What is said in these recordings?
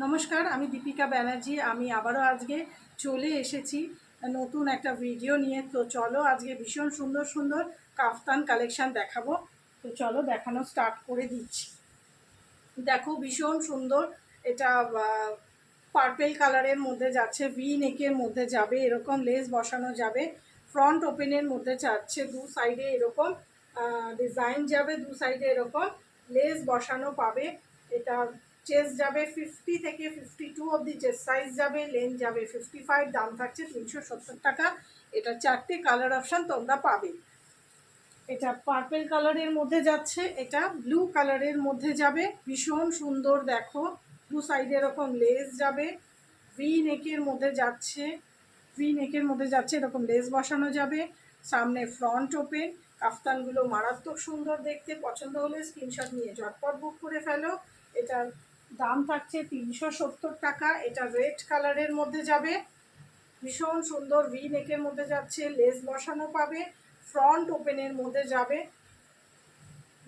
নমস্কার, আমি দীপিকা ব্যানার্জি। আমি আবারও আজকে চলে এসেছি নতুন একটা ভিডিও নিয়ে। তো চলো আজকে ভীষণ সুন্দর সুন্দর কাফতান কালেকশান দেখাবো। তো চলো দেখানো স্টার্ট করে দিচ্ছি। দেখো ভীষণ সুন্দর, এটা পার্পেল কালারের মধ্যে যাচ্ছে, ভি নেকের মধ্যে যাবে, এরকম লেস বসানো যাবে, ফ্রন্ট ওপেনের মধ্যে যাচ্ছে, দু সাইডে এরকম ডিজাইন যাবে, দু সাইডে এরকম লেস বসানো পাবে। এটা চেস্ট যাবে 50 থেকে 52 অবধি চেস্ট সাইজ যাবে, লেন্থ যাবে 55, দাম থাকছে 370 টাকা। এটা 4টে কালার অপশান তোমরা পাবে। এটা পার্পেল কালারের মধ্যে যাচ্ছে, এটা ব্লু কালারের মধ্যে যাবে, ভীষণ সুন্দর। দেখো দু সাইডে এরকম লেস যাবে, ভি নেকের মধ্যে যাচ্ছে, ভি নেকের মধ্যে যাচ্ছে, এরকম লেস বসানো যাবে, সামনে ফ্রন্ট ওপেন। কাফতানগুলো মারাত্মক সুন্দর দেখতে, পছন্দ হলে স্ক্রিনশট নিয়ে ঝটপট বুক করে ফেলো। এটার দাম থাকছে 370 টাকা। এটা রেড কালারের মধ্যে যাবে, ভীষণ সুন্দর, ভি নেকের মধ্যে যাচ্ছে, লেস বসানো পাবে, ফ্রন্ট ওপেনের মধ্যে যাবে,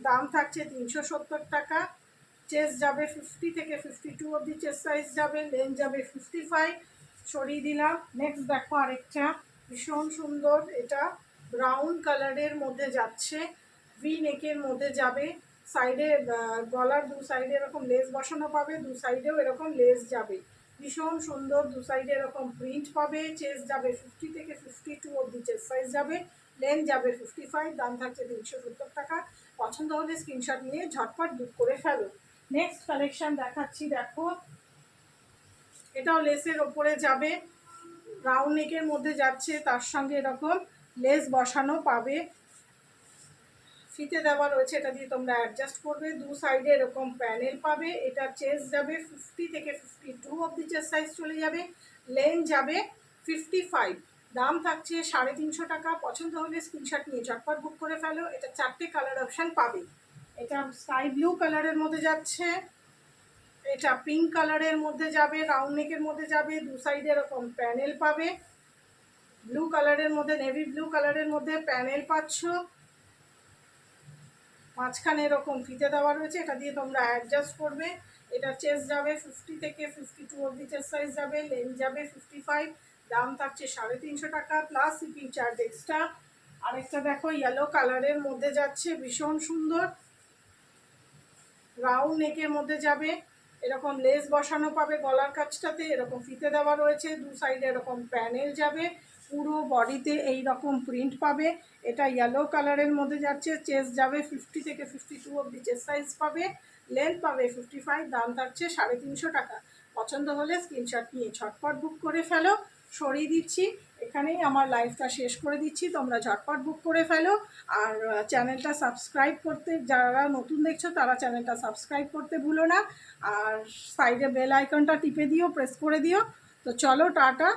দাম থাকছে 370 টাকা। চেস্ট যাবে 50 থেকে 52 অবধি চেস্ট সাইজ যাবে, লেন্থ যাবে 55, সরিয়ে দিলাম। নেক্সট দেখো আরেকটা ভীষণ সুন্দর, এটা ব্রাউন কালারের মধ্যে যাচ্ছে, ভি নেকের মধ্যে যাবে, সাইডে গলার দু সাইডে এরকম লেস বসানো পাবে, দু সাইডেও এরকম লেস যাবে, ভীষণ সুন্দর, দু সাইডে এরকম প্রিন্ট পাবে। চেস্ট যাবে 50 থেকে 52 অবধি চেস্ট সাইজ যাবে, লেন্থ যাবে 55, দাম থাকছে 370 টাকা। পছন্দ হলে স্ক্রিনশট নিয়ে ঝটপট বুক করে ফেলো। নেক্সট কালেকশন দেখাচ্ছি, দেখো এটাও লেসের ওপরে যাবে, রাউন্ড নেকের মধ্যে যাচ্ছে, তার সঙ্গে এরকম লেস বসানো পাবে, ফিতে দেওয়া রয়েছে, এটা দিয়ে তোমরা অ্যাডজাস্ট করবে, দু সাইডে এরকম প্যানেল পাবে। এটা চেস্ট যাবে 50 থেকে 52 অবধি চেস্ট সাইজ চলে যাবে, লেন্থ যাবে 55, দাম থাকছে 350 টাকা। পছন্দ হলে স্ক্রিনশট নিয়ে ঝটপট বুক করে ফেলো। এটা 4টে কালার অপশান পাবে। এটা স্কাই ব্লু কালারের মধ্যে যাচ্ছে, এটা পিঙ্ক কালারের মধ্যে যাবে, রাউন্ড নেকের মধ্যে যাবে, দু সাইডে এরকম প্যানেল পাবে, ব্লু কালারের মধ্যে, নেভি ব্লু কালারের মধ্যে প্যানেল পাচ্ছ, মাঝখানে এরকম ফিতে দেওয়া রয়েছে, এটা দিয়ে তোমরা অ্যাডজাস্ট করবে। এটা চেস্ট যাবে 50 থেকে 52 অবধি চেস্ট সাইজ যাবে, লেন্থ যাবে 55, দাম থাকছে 350 টাকা প্লাস শিপিং চার্জ এক্সট্রা। আরেকটা দেখো ইয়েলো কালারের মধ্যে যাচ্ছে, ভীষণ সুন্দর, রাউন্ড নেকের মধ্যে যাবে, এরকম লেস বসানো পাবে, গলার কাছটাতে এরকম ফিতে দেওয়া রয়েছে, দু সাইডে এরকম প্যানেল যাবে, পুরো বডিতে এই রকম প্রিন্ট পাবে। এটা ইয়েলো কালারের মধ্যে যাচ্ছে, চেস্ট যাবে 50 থেকে 52 অবধি চেস্ট সাইজ পাবে, লেন্থ পাবে 55, দাম থাকছে 350 টাকা। পছন্দ হলে স্ক্রিনশট নিয়ে ঝটপট বুক করে ফেলো। সরিয়ে দিচ্ছি, এখানেই আমার লাইফটা শেষ করে দিচ্ছি, তোমরা ঝটপট বুক করে ফেলো। আর চ্যানেলটা সাবস্ক্রাইব করতে, যারা নতুন দেখছো তারা চ্যানেলটা সাবস্ক্রাইব করতে ভুলো না, আর সাইডে বেল আইকনটা টিপে দিও, প্রেস করে দিও। তো চলো টাটা।